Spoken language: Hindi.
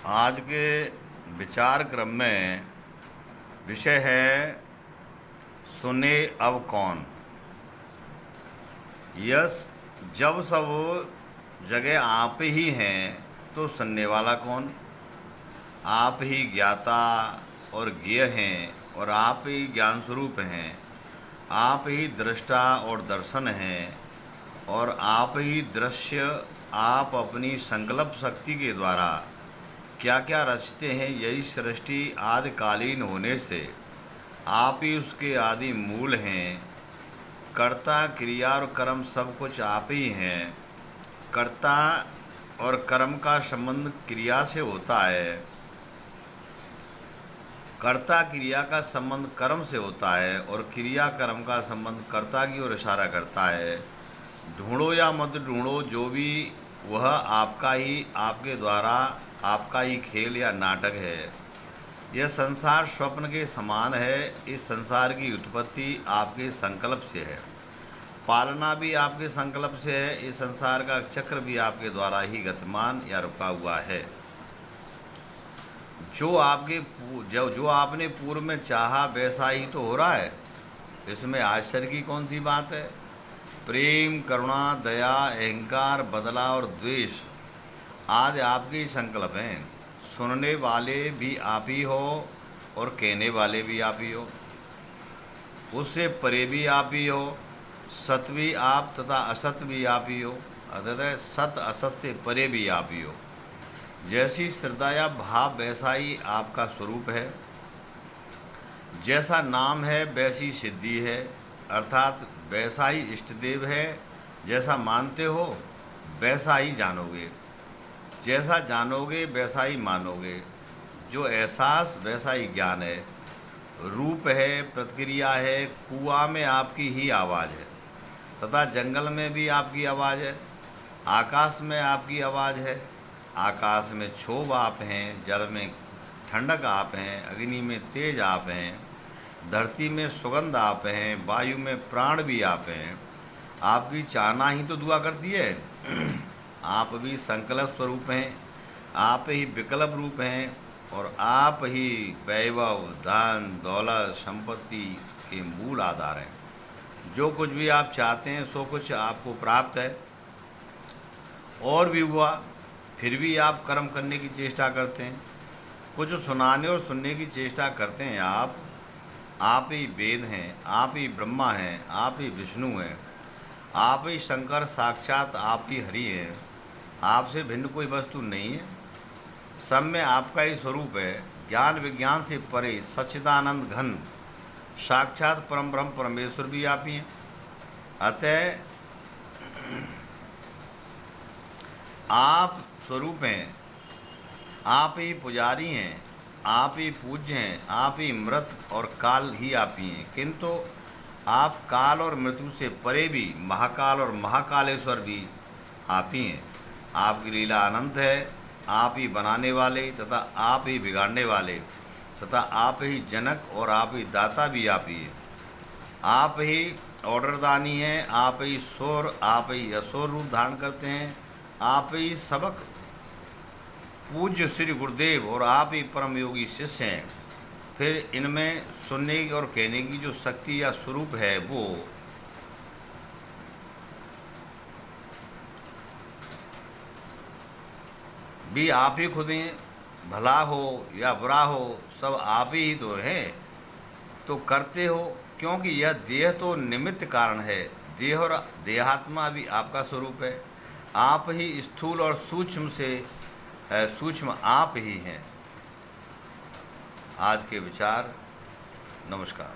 आज के विचार क्रम में विषय है सुने अब कौन। यस, जब सब जगह आप ही हैं तो सुनने वाला कौन। आप ही ज्ञाता और ज्ञेय हैं और आप ही ज्ञान स्वरूप हैं। आप ही दृष्टा और दर्शन हैं और आप ही दृश्य। आप अपनी संकल्प शक्ति के द्वारा क्या क्या रचते हैं, यही सृष्टि आदिकालीन होने से आप ही उसके आदि मूल हैं। कर्ता क्रिया और कर्म सब कुछ आप ही हैं। कर्ता और कर्म का संबंध क्रिया से होता है। कर्ता क्रिया का संबंध कर्म से होता है और क्रिया कर्म का संबंध कर्ता की ओर इशारा करता है। ढूंढो या मत ढूंढो, जो भी वह आपका ही, आपके द्वारा आपका ही खेल या नाटक है। यह संसार स्वप्न के समान है। इस संसार की उत्पत्ति आपके संकल्प से है, पालना भी आपके संकल्प से है। इस संसार का चक्र भी आपके द्वारा ही गतिमान या रुका हुआ है। जो आपने पूर्व में चाहा वैसा ही तो हो रहा है। इसमें आश्चर्य की कौन सी बात है। प्रेम, करुणा, दया, अहंकार, बदला और द्वेष आदि आपके ही संकल्प हैं। सुनने वाले भी आप ही हो और कहने वाले भी आप ही हो। उससे परे भी आप ही हो। सत भी आप तथा असत भी आप ही हो। अतः सत असत से परे भी आप ही हो। जैसी श्रद्धा या भाव वैसा ही आपका स्वरूप है। जैसा नाम है वैसी सिद्धि है, अर्थात वैसा ही इष्टदेव है। जैसा मानते हो वैसा ही जानोगे, जैसा जानोगे वैसा ही मानोगे। जो एहसास वैसा ही ज्ञान है। रूप है, प्रतिक्रिया है। कुआं में आपकी ही आवाज़ है तथा जंगल में भी आपकी आवाज़ है। आकाश में आपकी आवाज़ है। आकाश में क्षोभ आप हैं, जल में ठंडक आप हैं, अग्नि में तेज आप हैं, धरती में सुगंध आप हैं, वायु में प्राण भी आप हैं। आपकी चाहना ही तो दुआ करती है। आप भी संकल्प स्वरूप हैं। आप ही विकल्प रूप हैं और आप ही वैभव, धन, दौलत, संपत्ति के मूल आधार हैं। जो कुछ भी आप चाहते हैं सो कुछ आपको प्राप्त है और भी हुआ। फिर भी आप कर्म करने की चेष्टा करते हैं, कुछ सुनाने और सुनने की चेष्टा करते हैं। आप ही वेद हैं, आप ही ब्रह्मा हैं, आप ही विष्णु हैं, आप ही शंकर, साक्षात आप ही हरि हैं। आपसे भिन्न कोई वस्तु नहीं है। सब में आपका ही स्वरूप है। ज्ञान विज्ञान से परे सच्चिदानंद घन साक्षात परम ब्रह्म परमेश्वर भी आप ही हैं। अतः आप स्वरूप हैं। आप ही पुजारी हैं, आप ही पूज्य हैं, आप ही मृत और काल ही आप ही हैं। किंतु आप काल और मृत्यु से परे भी महाकाल और महाकालेश्वर भी आप ही हैं। आपकी लीला अनंत है। आप ही बनाने वाले तथा आप ही बिगाड़ने वाले तथा आप ही जनक और आप ही दाता भी आप ही हैं। आप ही ऑर्डरदानी हैं। आप ही शोर, आप ही असुर रूप धारण करते हैं। आप ही सबक पूज्य श्री गुरुदेव और आप ही परम योगी शिष्य हैं। फिर इनमें सुनने और कहने की जो शक्ति या स्वरूप है वो भी आप ही खुद हैं। भला हो या बुरा हो सब आप ही तो हैं। तो करते हो क्योंकि यह देह तो निमित्त कारण है। देह और देहात्मा भी आपका स्वरूप है। आप ही स्थूल और सूक्ष्म से सूक्ष्म आप ही हैं। आज के विचार। नमस्कार।